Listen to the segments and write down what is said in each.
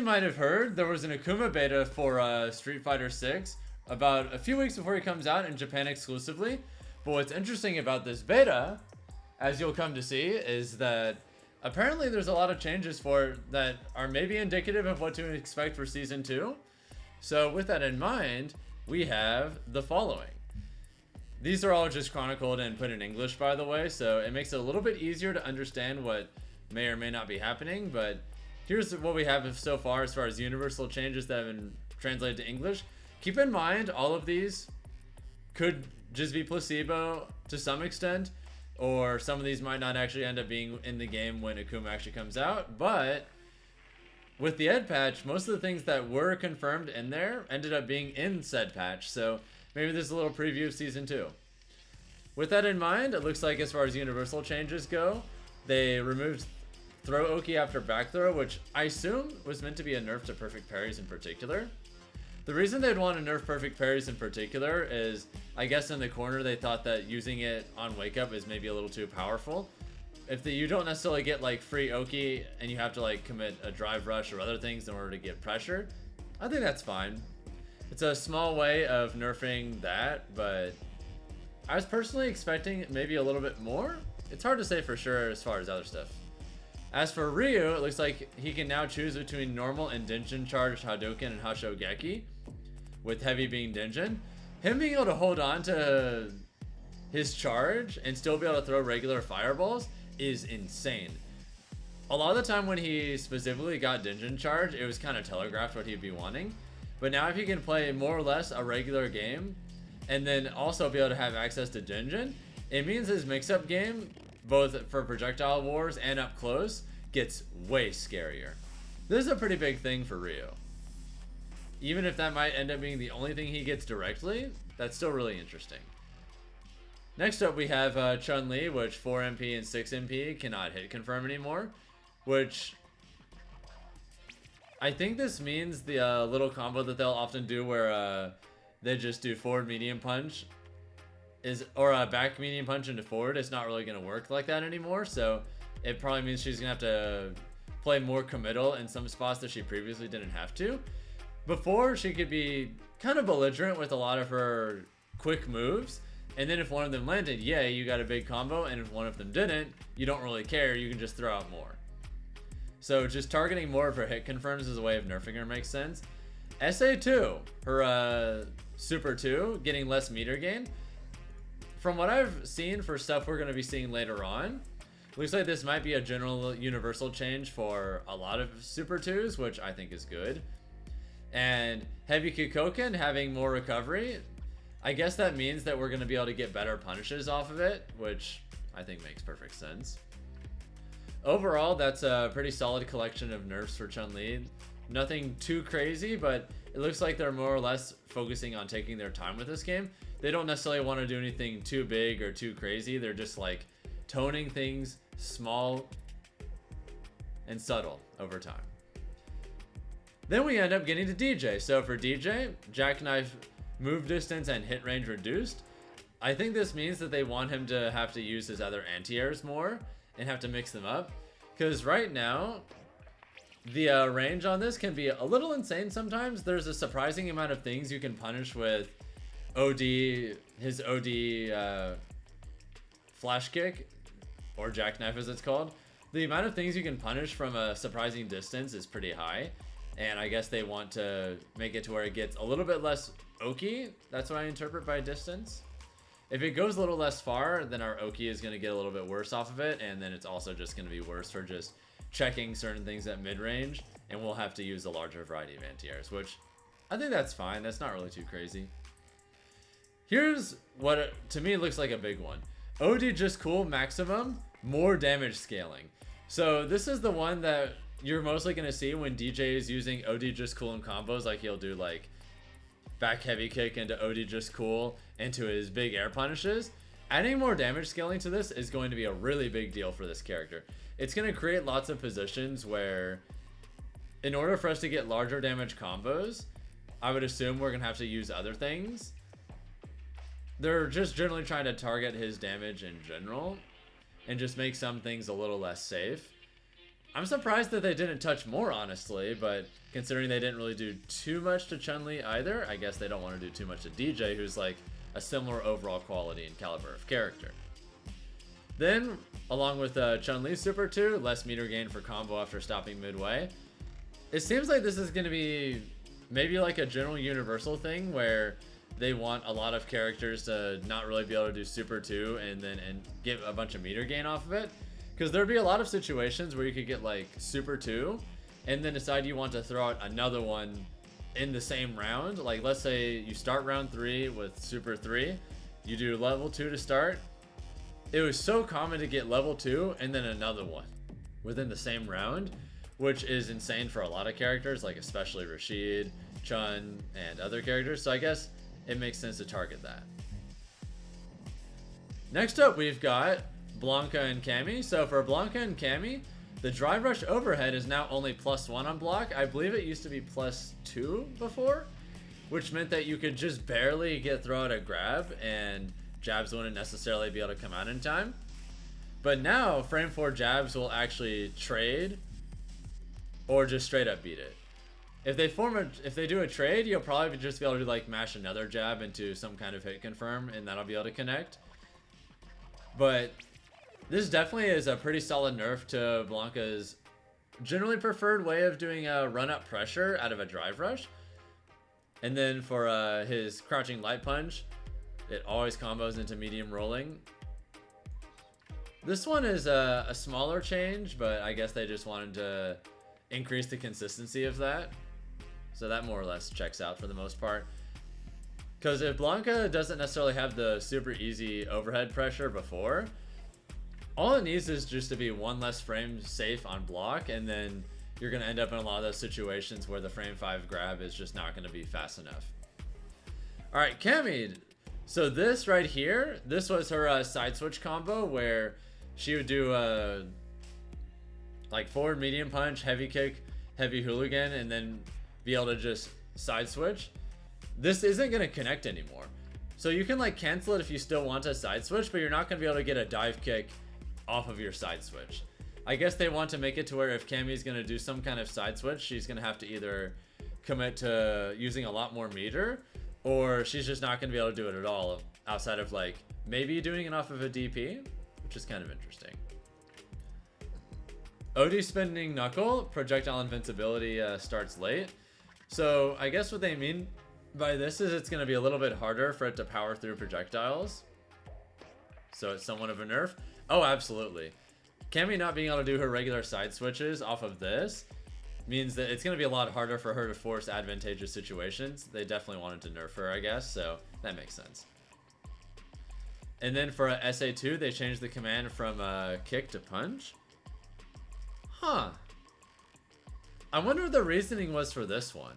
you might have heard, there was an Akuma beta for Street Fighter 6 about a few weeks before he comes out in Japan exclusively. But what's interesting about this beta, as you'll come to see, is that apparently there's a lot of changes for it that are maybe indicative of what to expect for Season 2. So with that in mind, we have the following. These are all just chronicled and put in English, by the way, so it makes it a little bit easier to understand what may or may not be happening, but here's what we have so far as universal changes that have been translated to English. Keep in mind, all of these could just be placebo to some extent, or some of these might not actually end up being in the game when Akuma actually comes out, but with the Ed patch, most of the things that were confirmed in there ended up being in said patch, so maybe this is a little preview of Season 2. With that in mind, it looks like as far as universal changes go, they removed throw Oki after back throw, which I assume was meant to be a nerf to perfect parries in particular. The reason they'd want to nerf perfect parries in particular is, I guess in the corner they thought that using it on wake up is maybe a little too powerful. If you don't necessarily get like free Oki and you have to like commit a drive rush or other things in order to get pressure, I think that's fine. It's a small way of nerfing that, but I was personally expecting maybe a little bit more. It's hard to say for sure as far as other stuff. As for Ryu, it looks like he can now choose between normal and Denshin charged Hadouken and Hashogeki, with heavy being Denshin. Him being able to hold on to his charge and still be able to throw regular fireballs is insane. A lot of the time when he specifically got Denshin charge, it was kind of telegraphed what he'd be wanting. But now if he can play more or less a regular game, and then also be able to have access to Denshin, it means his mix-up game, both for projectile wars and up close, gets way scarier. This is a pretty big thing for Ryu. Even if that might end up being the only thing he gets directly, that's still really interesting. Next up we have ChunLi, which 4 MP and 6 MP cannot hit confirm anymore, which I think this means the little combo that they'll often do where they just do forward medium punch or a back medium punch into forward. It's not really going to work like that anymore, so it probably means she's going to have to play more committal in some spots that she previously didn't have to. Before, she could be kind of belligerent with a lot of her quick moves, and then if one of them landed, yay, you got a big combo, and if one of them didn't, you don't really care, you can just throw out more. So just targeting more of her hit confirms as a way of nerfing her makes sense. SA2, her Super 2, getting less meter gain. From what I've seen for stuff we're going to be seeing later on, looks like this might be a general universal change for a lot of Super 2s, which I think is good. And Heavy Kikoken having more recovery, I guess that means that we're going to be able to get better punishes off of it, which I think makes perfect sense. Overall, that's a pretty solid collection of nerfs for Chun-Li. Nothing too crazy, but it looks like they're more or less focusing on taking their time with this game. They don't necessarily want to do anything too big or too crazy. They're just like toning things small and subtle over time. Then we end up getting to DJ. So for DJ, Jackknife move distance and hit range reduced. I think this means that they want him to have to use his other anti-airs more and have to mix them up. Because right now, the range on this can be a little insane sometimes. There's a surprising amount of things you can punish with his OD flash kick, or jackknife as it's called. The amount of things you can punish from a surprising distance is pretty high, and I guess they want to make it to where it gets a little bit less Oki. That's what I interpret by distance. If it goes a little less far, then our Oki is going to get a little bit worse off of it, and then it's also just going to be worse for just checking certain things at mid-range, and we'll have to use a larger variety of anti-airs, which I think that's fine. That's not really too crazy. Here's what to me looks like a big one. OD just cool maximum, more damage scaling. So this is the one that you're mostly going to see when DJ is using OD just cool in combos, like he'll do like back heavy kick into OD just cool into his big air punishes. Adding more damage scaling to this is going to be a really big deal for this character. It's going to create lots of positions where in order for us to get larger damage combos, I would assume we're going to have to use other things. They're just generally trying to target his damage in general and just make some things a little less safe. I'm surprised that they didn't touch more, honestly, but considering they didn't really do too much to ChunLi either, I guess they don't want to do too much to DJ, who's like a similar overall quality and caliber of character. Then, along with ChunLi Super 2, less meter gain for combo after stopping midway. It seems like this is going to be maybe like a general universal thing where they want a lot of characters to not really be able to do Super 2 and get a bunch of meter gain off of it. Because there'd be a lot of situations where you could get like Super 2 and then decide you want to throw out another one in the same round. Like let's say you start round 3 with Super 3, you do level 2 to start. It was so common to get level 2 and then another one within the same round, which is insane for a lot of characters, like especially Rashid, Chun, and other characters. So I guess it makes sense to target that. Next up, we've got Blanca and Cammy. So for Blanca and Cammy, the drive rush overhead is now only +1 on block. I believe it used to be +2 before, which meant that you could just barely get throw out a grab and jabs wouldn't necessarily be able to come out in time. But now frame 4 jabs will actually trade or just straight up beat it. If they do a trade, you'll probably just be able to like mash another jab into some kind of hit confirm and that'll be able to connect. But this definitely is a pretty solid nerf to Blanca's generally preferred way of doing a run-up pressure out of a drive rush. And then for his crouching light punch, it always combos into medium rolling. This one is a smaller change, but I guess they just wanted to increase the consistency of that. So that more or less checks out for the most part. Because if Blanca doesn't necessarily have the super easy overhead pressure before, all it needs is just to be one less frame safe on block, and then you're going to end up in a lot of those situations where the frame 5 grab is just not going to be fast enough. Alright, Cammy. So this right here, this was her side switch combo where she would do like forward medium punch, heavy kick, heavy hooligan, and then be able to just side switch. This isn't going to connect anymore. So you can like cancel it if you still want a side switch, but you're not going to be able to get a dive kick off of your side switch. I guess they want to make it to where if Cammy's going to do some kind of side switch, she's going to have to either commit to using a lot more meter, or she's just not going to be able to do it at all outside of like maybe doing it off of a DP, which is kind of interesting. OD spinning knuckle, projectile invincibility starts late. So I guess what they mean by this is it's going to be a little bit harder for it to power through projectiles. So it's somewhat of a nerf. Oh, absolutely. Cammy not being able to do her regular side switches off of this means that it's going to be a lot harder for her to force advantageous situations. They definitely wanted to nerf her, I guess, so that makes sense. And then for SA2, they changed the command from kick to punch. Huh. I wonder what the reasoning was for this one.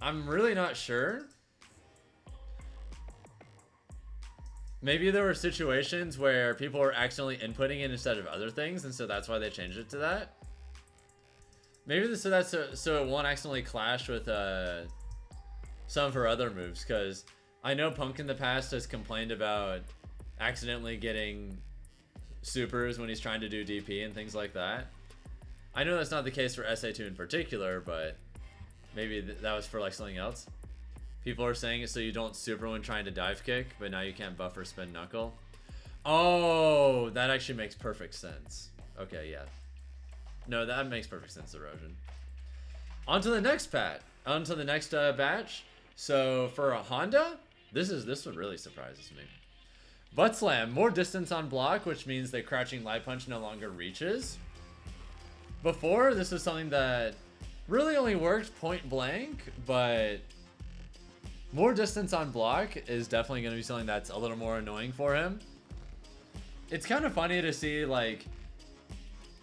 I'm really not sure. Maybe there were situations where people were accidentally inputting it instead of other things, and so that's why they changed it to that. Maybe so it won't accidentally clash with some of her other moves, because I know Punk in the past has complained about accidentally getting supers when he's trying to do DP and things like that. I know that's not the case for SA2 in particular, but maybe that was for like something else. People are saying it so you don't super when trying to dive kick, but now you can't buffer spin knuckle. Oh, that actually makes perfect sense. Okay, yeah. No, that makes perfect sense, Erosion. On to the next batch. So for a Honda, this one really surprises me. Butt slam, more distance on block, which means the crouching light punch no longer reaches. Before, this was something that really only worked point blank, but more distance on block is definitely going to be something that's a little more annoying for him. It's kind of funny to see, like,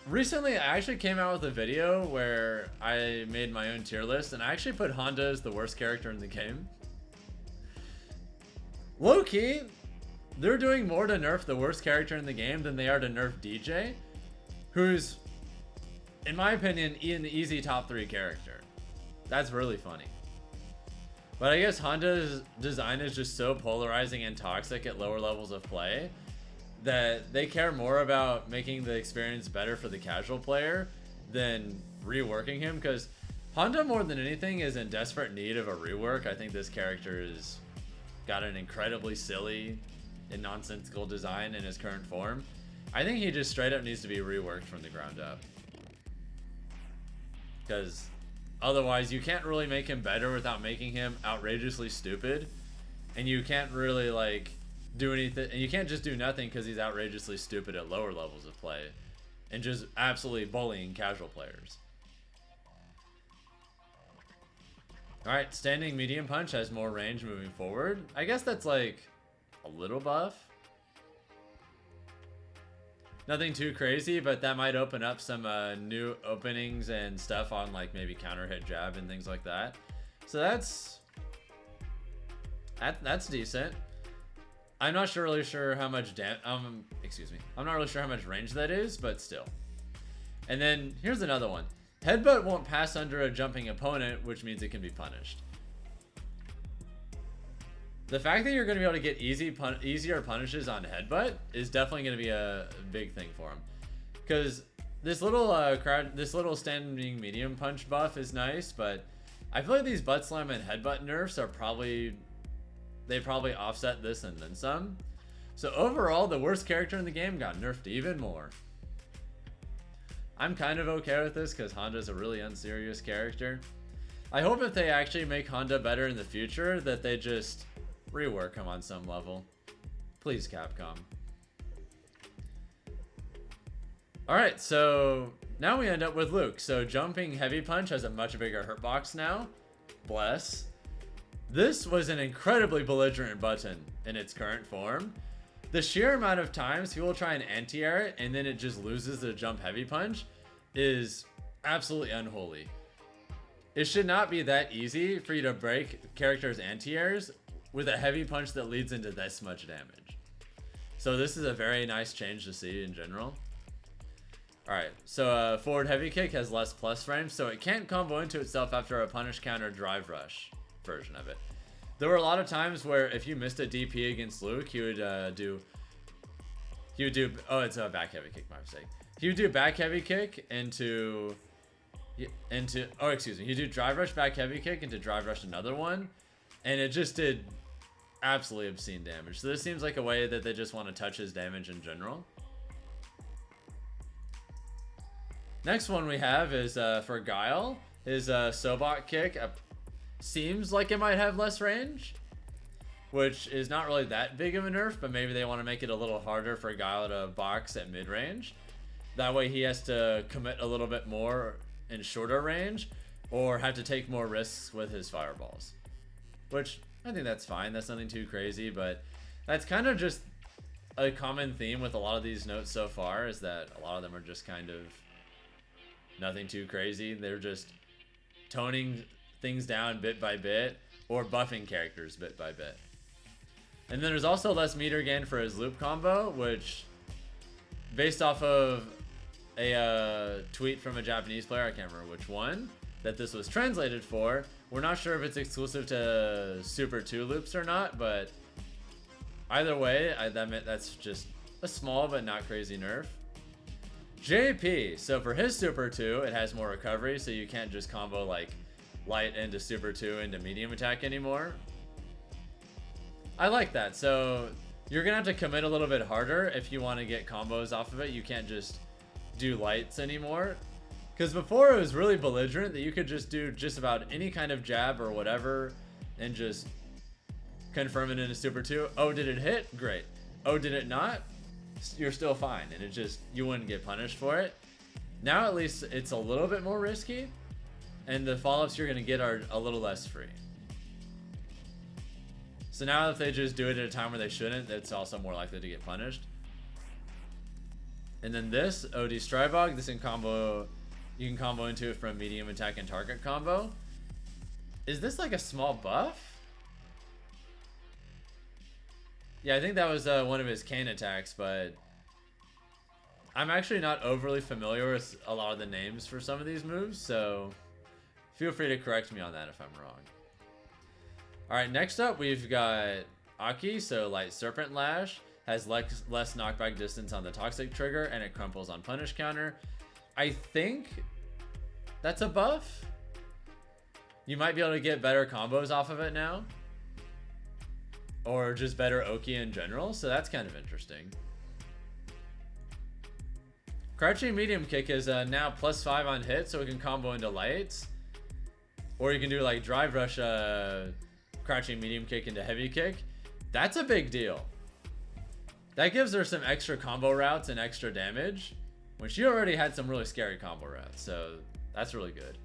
recently I actually came out with a video where I made my own tier list, and I actually put Honda as the worst character in the game. Low-key, they're doing more to nerf the worst character in the game than they are to nerf DJ, who's, in my opinion, an easy top 3 character. That's really funny. But I guess Honda's design is just so polarizing and toxic at lower levels of play that they care more about making the experience better for the casual player than reworking him, because Honda more than anything is in desperate need of a rework. I think this character has got an incredibly silly and nonsensical design in his current form. I think he just straight up needs to be reworked from the ground up, because otherwise you can't really make him better without making him outrageously stupid, and you can't really like do anything, and you can't just do nothing because he's outrageously stupid at lower levels of play and just absolutely bullying casual players. Alright, standing medium punch has more range moving forward. I guess that's like a little buff. Nothing too crazy, but that might open up some new openings and stuff on like maybe counter hit jab and things like that. So that's decent. I'm not really sure how much I'm not really sure how much range that is, but still. And then here's another one. Headbutt won't pass under a jumping opponent, which means it can be punished. The fact that you're going to be able to get easier punishes on Headbutt is definitely going to be a big thing for him. Because this little standing medium punch buff is nice, but I feel like these butt slam and headbutt nerfs are probably offset this and then some. So overall, the worst character in the game got nerfed even more. I'm kind of okay with this because Honda's a really unserious character. I hope if they actually make Honda better in the future, that they just rework him on some level. Please, Capcom. Alright, so now we end up with Luke. So jumping heavy punch has a much bigger hurt box now. Bless. This was an incredibly belligerent button in its current form. The sheer amount of times he will try and anti-air it and then it just loses the jump heavy punch is absolutely unholy. It should not be that easy for you to break characters' anti-airs with a heavy punch that leads into this much damage. So this is a very nice change to see in general. Alright, so forward heavy kick has less plus range, so it can't combo into itself after a punish counter drive rush version of it. There were a lot of times where if you missed a DP against Luke, he would do, oh, it's a back heavy kick, my mistake. He would do back heavy kick into, oh, excuse me, he'd do drive rush back heavy kick into drive rush another one, and it just did absolutely obscene damage. So this seems like a way that they just want to touch his damage in general. Next one we have is for Guile. His Sobot kick seems like it might have less range, which is not really that big of a nerf, but maybe they want to make it a little harder for Guile to box at mid-range. That way he has to commit a little bit more in shorter range, or have to take more risks with his fireballs. Which, I think that's fine, that's nothing too crazy, but that's kind of just a common theme with a lot of these notes so far, is that a lot of them are just kind of nothing too crazy. They're just toning things down bit by bit, or buffing characters bit by bit. And then there's also less meter gain for his loop combo, which, based off of a tweet from a Japanese player, I can't remember which one, that this was translated for. We're not sure if it's exclusive to Super 2 loops or not, but either way, that's just a small but not crazy nerf. JP, so for his Super 2, it has more recovery, so you can't just combo like light into Super 2 into medium attack anymore. I like that. So you're gonna have to commit a little bit harder if you want to get combos off of it. You can't just do lights anymore, because before it was really belligerent that you could just do just about any kind of jab or whatever and just confirm it into Super 2. Oh, did it hit? Great. Oh, did it not? You're still fine, and it just, you wouldn't get punished for it. Now at least it's a little bit more risky, and the follow-ups you're going to get are a little less free. So now if they just do it at a time where they shouldn't, it's also more likely to get punished. And then this, OD Strybog, this in combo, you can combo into it from medium attack and target combo. Is this like a small buff? Yeah, I think that was one of his cane attacks, but I'm actually not overly familiar with a lot of the names for some of these moves, so feel free to correct me on that if I'm wrong. Alright, next up we've got Aki, so Light Serpent Lash. has less knockback distance on the toxic trigger, and it crumples on punish counter. I think that's a buff. You might be able to get better combos off of it now, or just better Oki in general, so that's kind of interesting. Crouching medium kick is now +5 on hit, so it can combo into lights. Or you can do like drive rush, crouching medium kick into heavy kick. That's a big deal. That gives her some extra combo routes and extra damage, when she already had some really scary combo routes, so that's really good.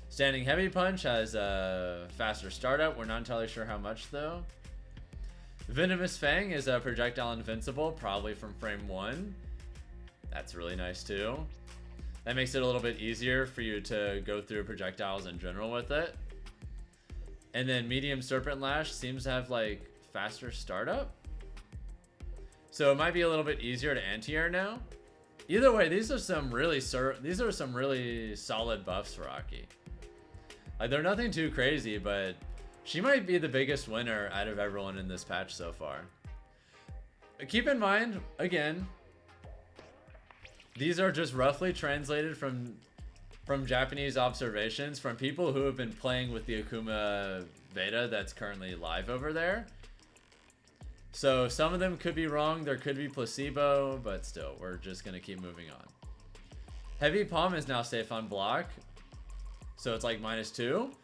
Standing heavy punch has a faster startup. We're not entirely sure how much though. Venomous Fang is a projectile invincible, probably from frame 1. That's really nice too. That makes it a little bit easier for you to go through projectiles in general with it. And then medium Serpent Lash seems to have like faster startup, so it might be a little bit easier to anti-air now. Either way, these are some really solid buffs for Aki. Like, they're nothing too crazy, but she might be the biggest winner out of everyone in this patch so far. Keep in mind, again, these are just roughly translated from Japanese observations from people who have been playing with the Akuma beta that's currently live over there. So some of them could be wrong, there could be placebo, but still, we're just gonna keep moving on. Heavy Palm is now safe on block, so it's like -2.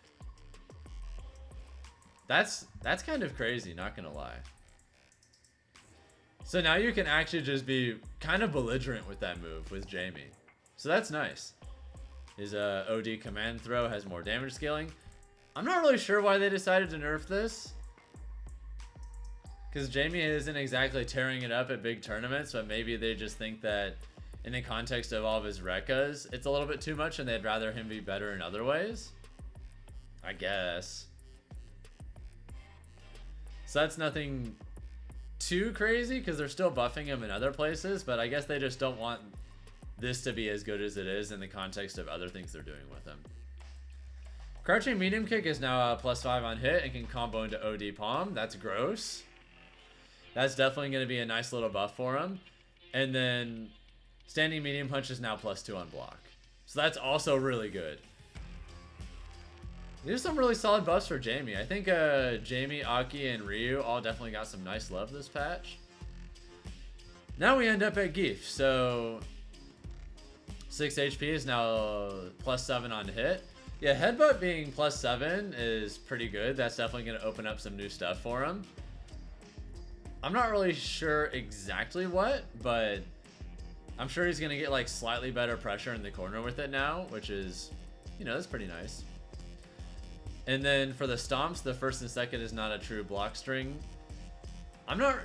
That's kind of crazy, not gonna lie. So now you can actually just be kind of belligerent with that move with Jamie. So that's nice. His OD command throw has more damage scaling. I'm not really sure why they decided to nerf this, because Jamie isn't exactly tearing it up at big tournaments, but maybe they just think that in the context of all of his Rekkas, it's a little bit too much and they'd rather him be better in other ways, I guess. So that's nothing too crazy, because they're still buffing him in other places, but I guess they just don't want this to be as good as it is in the context of other things they're doing with him. Crouching medium kick is now +5 on hit and can combo into OD palm. That's gross. That's definitely going to be a nice little buff for him. And then standing medium punch is now +2 on block, so that's also really good. There's some really solid buffs for Jamie. I think Jamie, Aki, and Ryu all definitely got some nice love this patch. Now we end up at Geef. So 6 HP is now +7 on hit. Yeah, headbutt being +7 is pretty good. That's definitely going to open up some new stuff for him. I'm not really sure exactly what, but I'm sure he's going to get like slightly better pressure in the corner with it now, which is, you know, that's pretty nice. And then for the stomps, the first and second is not a true block string. I'm not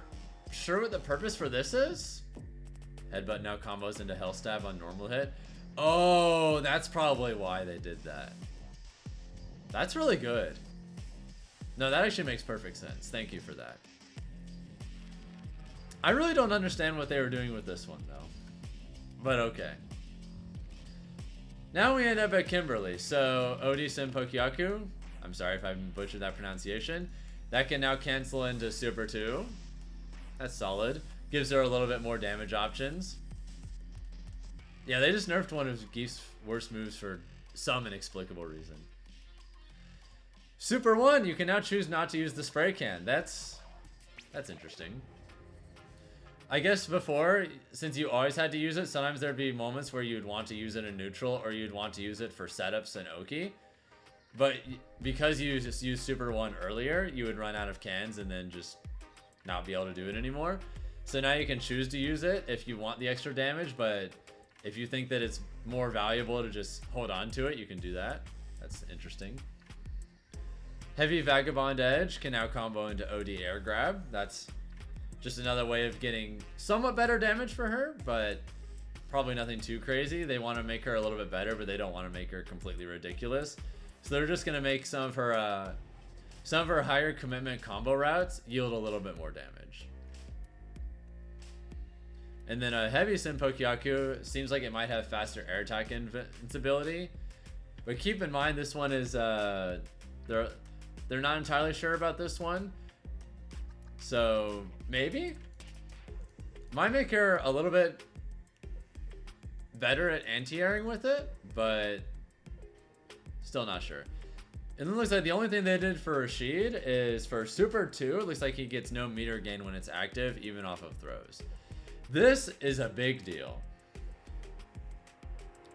sure what the purpose for this is. Headbutt now combos into Hell Stab on normal hit. Oh, that's probably why they did that. That's really good. No, that actually makes perfect sense. Thank you for that. I really don't understand what they were doing with this one though, but okay. Now we end up at Kimberly. So Odi Senpokyaku, I'm sorry if I butchered that pronunciation, that can now cancel into Super 2. That's solid. Gives her a little bit more damage options. Yeah, they just nerfed one of Geef's worst moves for some inexplicable reason. Super 1, you can now choose not to use the spray can. That's interesting. I guess before, since you always had to use it, sometimes there'd be moments where you'd want to use it in neutral, or you'd want to use it for setups and Oki. But because you just used Super 1 earlier, you would run out of cans and then just not be able to do it anymore. So now you can choose to use it if you want the extra damage, but if you think that it's more valuable to just hold on to it, you can do that. That's interesting. Heavy Vagabond Edge can now combo into OD Air Grab. That's just another way of getting somewhat better damage for her, but probably nothing too crazy. They want to make her a little bit better, but they don't want to make her completely ridiculous. So they're just going to make some of her higher commitment combo routes yield a little bit more damage. And then a heavy Senpokyaku seems like it might have faster air attack invincibility, but keep in mind this one is they're not entirely sure about this one. So maybe might make her a little bit better at anti-airing with it, but still not sure. And then it looks like the only thing they did for Rashid is for Super 2, it looks like he gets no meter gain when it's active, even off of throws. This is a big deal.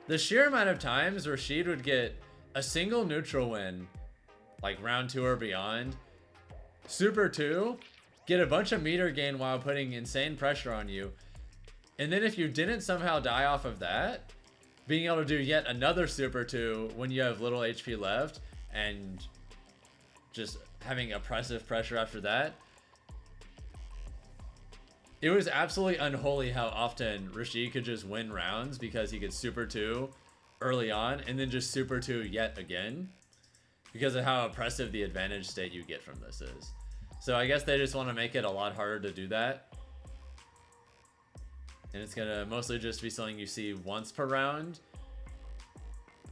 The sheer amount of times Rashid would get a single neutral win, like round 2 or beyond, Super 2, get a bunch of meter gain while putting insane pressure on you, and then if you didn't somehow die off of that, being able to do yet another Super 2 when you have little HP left, and just having oppressive pressure after that. It was absolutely unholy how often Rashid could just win rounds because he could Super 2 early on and then just Super 2 yet again because of how oppressive the advantage state you get from this is. So I guess they just want to make it a lot harder to do that. And it's going to mostly just be something you see once per round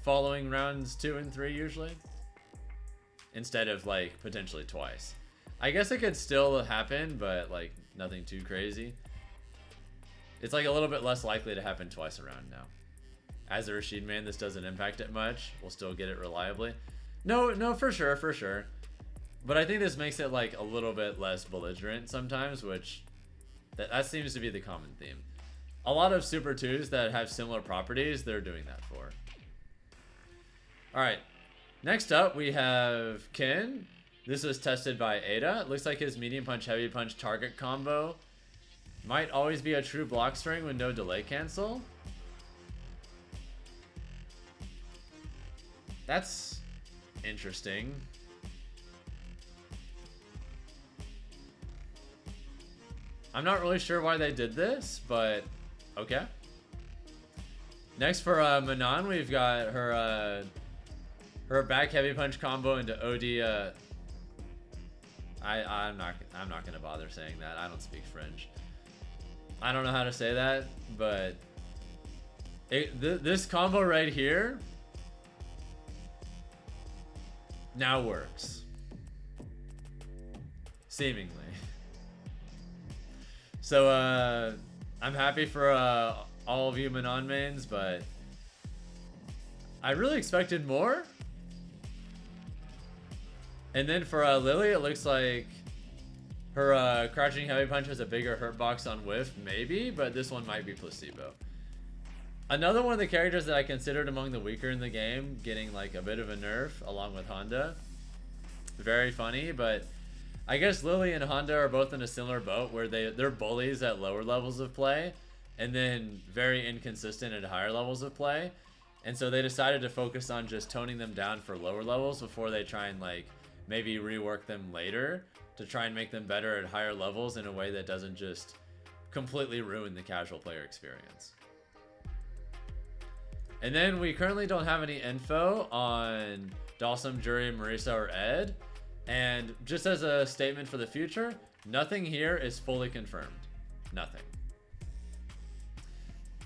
following rounds 2 and 3 usually, instead of like potentially twice. I guess it could still happen, but like nothing too crazy. It's like a little bit less likely to happen twice around now. As a Rashid main, this doesn't impact it much. We'll still get it reliably. No, for sure, for sure. But I think this makes it like a little bit less belligerent sometimes, which that seems to be the common theme. A lot of Super 2s that have similar properties, they're doing that for. Alright, next up we have Kin. This was tested by Ada. It looks like his medium punch, heavy punch target combo might always be a true block string with no delay cancel. That's interesting. I'm not really sure why they did this, but okay. Next for Manon, we've got her back heavy punch combo into OD. I'm not gonna bother saying that. I don't speak French. I don't know how to say that, but this combo right here now works, seemingly. So I'm happy for all of you Manon mains, but I really expected more. And then for Lily, it looks like her crouching heavy punch has a bigger hurt box on whiff, maybe, but this one might be placebo. Another one of the characters that I considered among the weaker in the game, getting like a bit of a nerf along with Honda. Very funny, but I guess Lily and Honda are both in a similar boat where they're bullies at lower levels of play and then very inconsistent at higher levels of play. And so they decided to focus on just toning them down for lower levels before they try and like maybe rework them later to try and make them better at higher levels in a way that doesn't just completely ruin the casual player experience. And then we currently don't have any info on Dalsum, Jury, Marisa, or Ed. And just as a statement for the future, nothing here is fully confirmed. Nothing.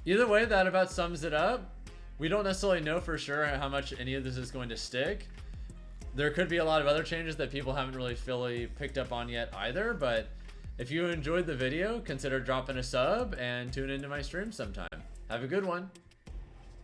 Either way, that about sums it up. We don't necessarily know for sure how much any of this is going to stick. There could be a lot of other changes that people haven't really fully picked up on yet either, but if you enjoyed the video, consider dropping a sub and tune into my stream sometime. Have a good one.